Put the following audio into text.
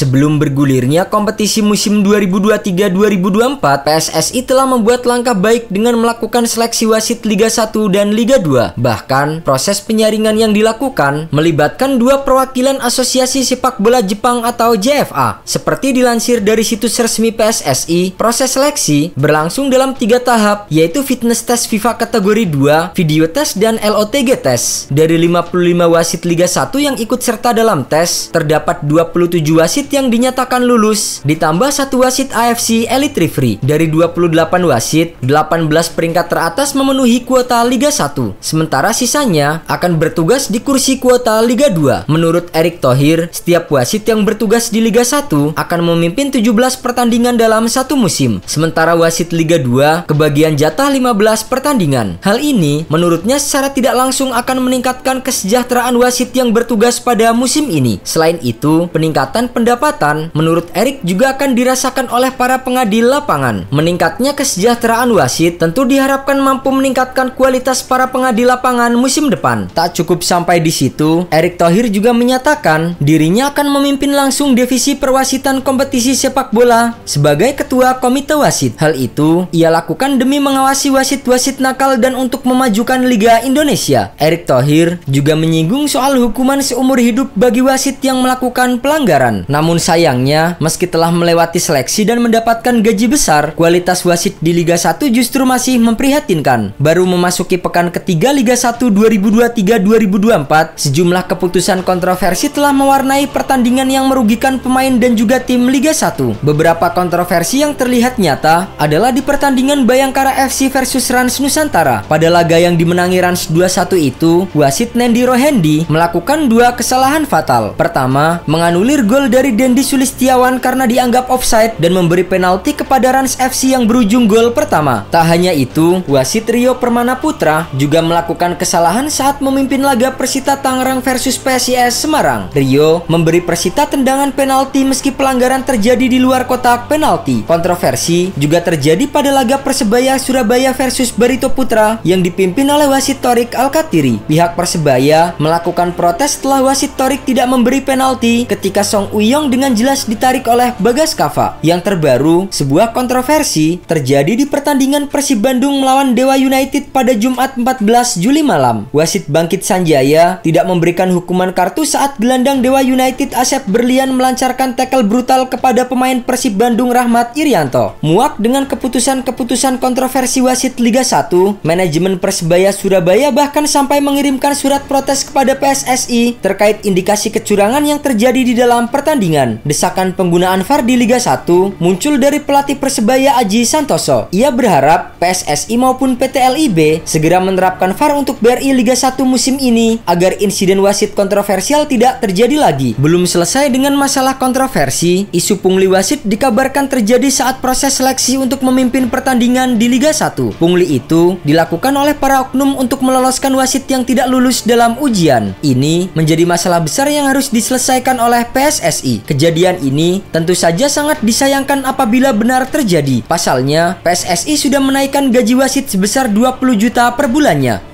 Sebelum bergulirnya kompetisi musim 2023-2024, PSSI telah membuat langkah baik dengan melakukan seleksi wasit Liga 1 dan Liga 2. Bahkan, proses penyaringan yang dilakukan melibatkan dua perwakilan Asosiasi Sepak Bola Jepang atau JFA. Seperti dilansir dari situs resmi PSSI, proses seleksi berlangsung dalam 3 tahap, yaitu fitness test FIFA kategori 2, video test, dan LOTG test. Dari 55 wasit Liga 1 yang ikut serta dalam tes, terdapat 27 wasit yang dinyatakan lulus, ditambah 1 wasit AFC Elite Referee. Dari 28 wasit, 18 peringkat teratas memenuhi kuota Liga 1, sementara sisanya akan bertugas di kursi kuota Liga 2. Menurut Erick Thohir, setiap wasit yang bertugas di Liga 1 akan memimpin 17 pertandingan dalam satu musim, sementara wasit Liga 2 kebagian jatah 15 pertandingan. Hal ini menurutnya secara tidak langsung akan meningkatkan kesejahteraan wasit yang bertugas pada musim ini. Selain itu, peningkatan pendapatan menurut Erick juga akan dirasakan oleh para pengadil lapangan. Meningkatnya kesejahteraan wasit tentu diharapkan mampu meningkatkan kualitas para pengadil lapangan musim depan. Tak cukup sampai di situ, Erick Thohir juga menyatakan dirinya akan memimpin langsung divisi perwasitan kompetisi sepak bola sebagai ketua komite wasit. Hal itu ia lakukan demi mengawasi wasit-wasit nakal dan untuk memajukan Liga Indonesia. Erick Thohir juga menyinggung soal hukuman seumur hidup bagi wasit yang melakukan pelanggaran. Namun sayangnya, meski telah melewati seleksi dan mendapatkan gaji besar, kualitas wasit di Liga 1 justru masih memprihatinkan. Baru memasuki pekan ketiga Liga 1 2023-2024, sejumlah keputusan kontroversi telah mewarnai pertandingan yang merugikan pemain dan juga tim Liga 1. Beberapa kontroversi yang terlihat nyata adalah di pertandingan Bayangkara FC versus Rans Nusantara. Pada laga yang dimenangi Rans 2-1 itu, wasit Nendi Rohendi melakukan 2 kesalahan fatal. Pertama, menganulir gol dari Dendi Sulistiawan karena dianggap offside dan memberi penalti kepada Rans FC yang berujung gol pertama. Tak hanya itu, wasit Rio Permana Putra juga melakukan kesalahan saat memimpin laga Persita Tangerang versus PSIS Semarang. Rio memberi Persita tendangan penalti meski pelanggaran terjadi di luar kotak penalti. Kontroversi juga terjadi pada laga Persebaya Surabaya versus Barito Putra yang dipimpin oleh wasit Torik Alkatiri. Pihak Persebaya melakukan protes setelah wasit Torik tidak memberi penalti ketika Song Uyong dengan jelas ditarik oleh Bagas Kava. Yang terbaru, sebuah kontroversi terjadi di pertandingan Persib Bandung melawan Dewa United pada Jumat 14 Juli malam. Wasit Bangkit Sanjaya tidak memberikan hukuman kartu saat gelandang Dewa United Asep Berlian melancarkan tackle brutal kepada pemain Persib Bandung Rahmat Irianto. Muak dengan keputusan-keputusan kontroversi wasit Liga 1, manajemen Persebaya Surabaya bahkan sampai mengirimkan surat protes kepada PSSI terkait indikasi kecurangan yang terjadi di dalam pertandingan. Desakan penggunaan VAR di Liga 1 muncul dari pelatih Persebaya Aji Santoso. Ia berharap PSSI maupun PT LIB segera menerapkan VAR untuk BRI Liga 1 musim ini agar insiden wasit kontroversial tidak terjadi lagi. Belum selesai dengan masalah kontroversi, isu pungli wasit dikabarkan terjadi saat proses seleksi untuk memimpin pertandingan di Liga 1. Pungli itu dilakukan oleh para oknum untuk meloloskan wasit yang tidak lulus dalam ujian. Ini menjadi masalah besar yang harus diselesaikan oleh PSSI. Kejadian ini tentu saja sangat disayangkan apabila benar terjadi. Pasalnya, PSSI sudah menaikkan gaji wasit sebesar 20 juta per bulannya.